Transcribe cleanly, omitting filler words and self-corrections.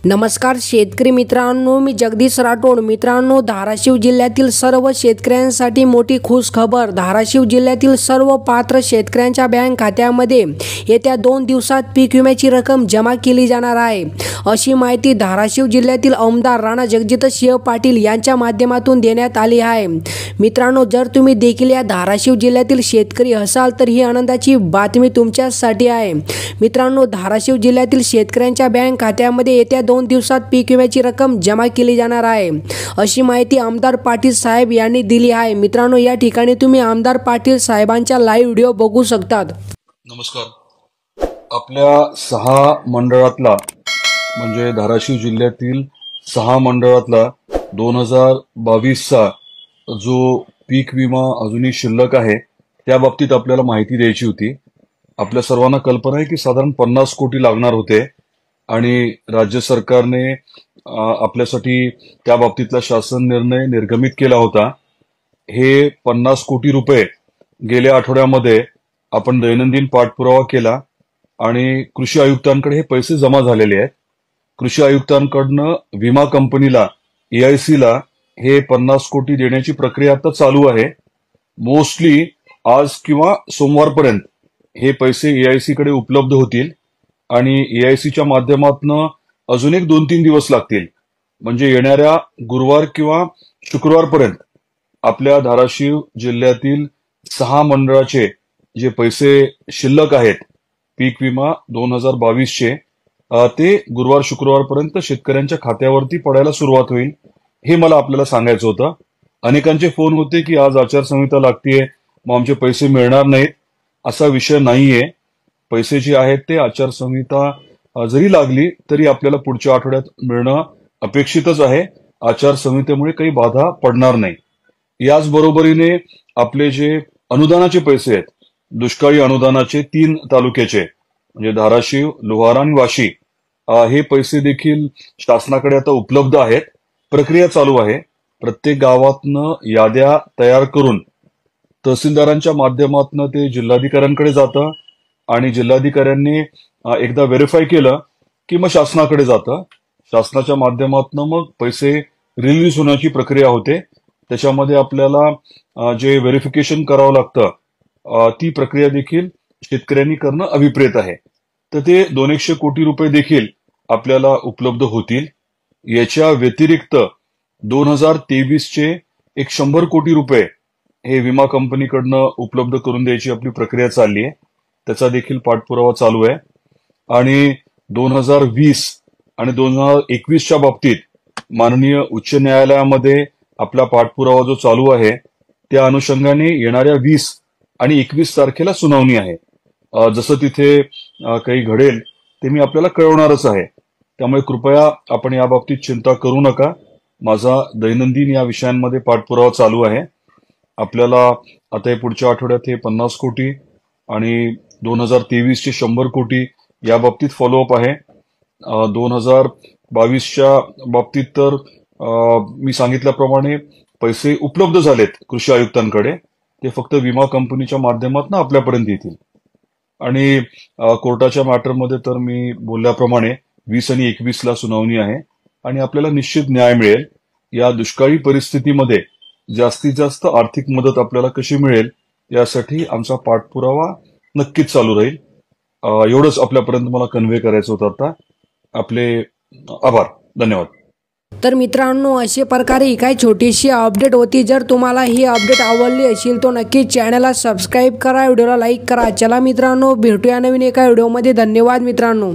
नमस्कार शेतकरी मित्रांनो, मी जगदीश राठोड। मित्रांनो, धाराशिव जिल्ह्यातील सर्व शेतकऱ्यांसाठी मोठी खुश खबर। धाराशिव जिल्ह्यातील सर्व पात्र शेतकऱ्यांच्या बँक खात्यामध्ये येत्या 2 दिवसात पीक विम्याची रक्कम जमा केली जाणार आहे, अशी माहिती धाराशिव जिल्ह्यातील आमदार राणा जगजितसिंह पाटील यांच्या माध्यमातून देण्यात आली आहे। मित्रांनो, जर तुम्ही देखील या धाराशिव जिल्ह्यातील शेतकरी असाल तर ही आनंदाची बातमी तुमच्यासाठी आहे। मित्रांनो, धाराशिव जिल्ह्यातील शेतकऱ्यांच्या बँक खात्यामध्ये येत्या 2 दिवसात पीक विम्याची रक्कम जमा केली जाणार आहे, अशी माहिती आमदार पाटील साहेब यांनी दिली आहे। मित्रांनो, या ठिकाणी तुम्ही आमदार पाटील साहेबांचा लाईव्ह व्हिडिओ बघू शकतात। नमस्कार। आपल्या 6 मंडळातला म्हणजे धाराशिव जिल्ह्यातील 6 मंडळातला 2022चा जो पीक विमा अजूनही शिल्लक आहे त्या बाबतीत आपल्याला माहिती द्यायची होती। आपल्या सर्वांना कल्पना आहे की साधारण 50 कोटी लागणार होते आणि राज्य सरकारने आपल्यासाठी त्या बाबतीतला शासन निर्णय निर्गमित केला होता। हे 50 कोटी रुपये गेल्या आठवड्यामध्ये आपण दैनंदिन पाठपुरावा केला आणि कृषी आयुक्तांकडे हे पैसे जमा झालेले आहेत। कृषी आयुक्तांकडनं विमा कंपनीला EIC ला हे 50 कोटी देण्याची प्रक्रिया आता चालू आहे। मोस्टली आज किंवा सोमवारपर्यंत हे पैसे EIC कडे उपलब्ध होतील आणि EIC च्या माध्यमातून अजून एक 2-3 दिवस लागतील, म्हणजे येणाऱ्या गुरुवार किंवा शुक्रवारपर्यंत आपल्या धाराशिव जिल्ह्यातील 6 मंडळाचे जे पैसे शिल्लक आहेत पीक विमा 2022चे ते गुरुवार शुक्रवारपर्यंत शेतकऱ्यांच्या खात्यावरती पडायला सुरुवात होईल, हे मला आपल्याला सांगायचं होतं। अनेकांचे फोन होते की आज आचारसंहिता लागतेय, मग आमचे पैसे मिळणार नाहीत। असा विषय नाहीये। पैसे जे आहेत ते आचारसंहिता जरी लागली तरी आपल्याला पुढच्या आठवड्यात मिळणं अपेक्षितच आहे। आचारसंहितेमुळे काही बाधा पडणार नाही। याच बरोबरीने आपले जे अनुदानाचे पैसे आहेत, दुष्काळी अनुदानाचे 3 तालुक्याचे म्हणजे धाराशिव, लोहारा आणि वाशी, हे पैसे देखील शासनाकडे आता उपलब्ध आहेत। प्रक्रिया चालू आहे। प्रत्येक गावातनं याद्या तयार करून तहसीलदारांच्या माध्यमातून ते जिल्हाधिकाऱ्यांकडे जातं आणि जिल्हाधिकाऱ्यांनी एकदा व्हेरीफाय केलं की मग शासनाकडे जातं। शासनाच्या माध्यमातून मग पैसे रिलीज होण्याची प्रक्रिया होते। त्याच्यामध्ये आपल्याला जे व्हेरिफिकेशन करावं लागतं ती प्रक्रिया देखील शेतकऱ्यांनी करणं अभिप्रेत आहे। तर ते 200 कोटी रुपये देखील आपल्याला उपलब्ध होतील। याच्या व्यतिरिक्त 2023चे 100 कोटी रुपये हे विमा कंपनीकडनं उपलब्ध करून द्यायची आपली प्रक्रिया चालली आहे। त्याचा देखील पाठपुरावा चालू आहे आणि 2020 आणि 2021च्या बाबतीत माननीय उच्च न्यायालयामध्ये आपला पाठपुरावा जो चालू आहे त्या अनुषंगाने येणाऱ्या 20 आणि 21 तारखेला सुनावणी आहे। जसं तिथे काही घडेल ते मी आपल्याला कळवणारच आहे। त्यामुळे कृपया आपण या बाबतीत चिंता करू नका। माझा दैनंदिन या विषयांमध्ये पाठपुरावा चालू आहे। आपल्याला आता हे पुढच्या आठवड्यात हे 50 कोटी आणि 2023चे 100 कोटी या बाबतीत फॉलोअप आहे। 2022च्या बाबतीत तर मी सांगितल्याप्रमाणे पैसे उपलब्ध झालेत कृषी आयुक्तांकडे, ते फक्त विमा कंपनीच्या माध्यमातून आपल्यापर्यंत येतील। आणि कोर्टाच्या मॅटरमध्ये तर मी बोलल्याप्रमाणे 20 आणि 21ला सुनावणी आहे आणि आपल्याला निश्चित न्याय मिळेल। या दुष्काळी परिस्थितीमध्ये जास्तीत जास्त आर्थिक मदत आपल्याला कशी मिळेल यासाठी आमचा पाठपुरावा नक्कीच चालू राहील। एवढंच आपल्यापर्यंत मला कन्व्हे करायचं होतं आता। आपले आभार, धन्यवाद। तर मित्रांनो, अशा प्रकारे ही काही छोटीशी अपडेट होती। जर तुम्हाला ही अपडेट आवडली असेल तर नक्कीच चॅनलला सबस्क्राईब करा, व्हिडिओला लाईक करा। चला मित्रांनो, भेटूया नवीन एका व्हिडिओमध्ये। धन्यवाद मित्रांनो।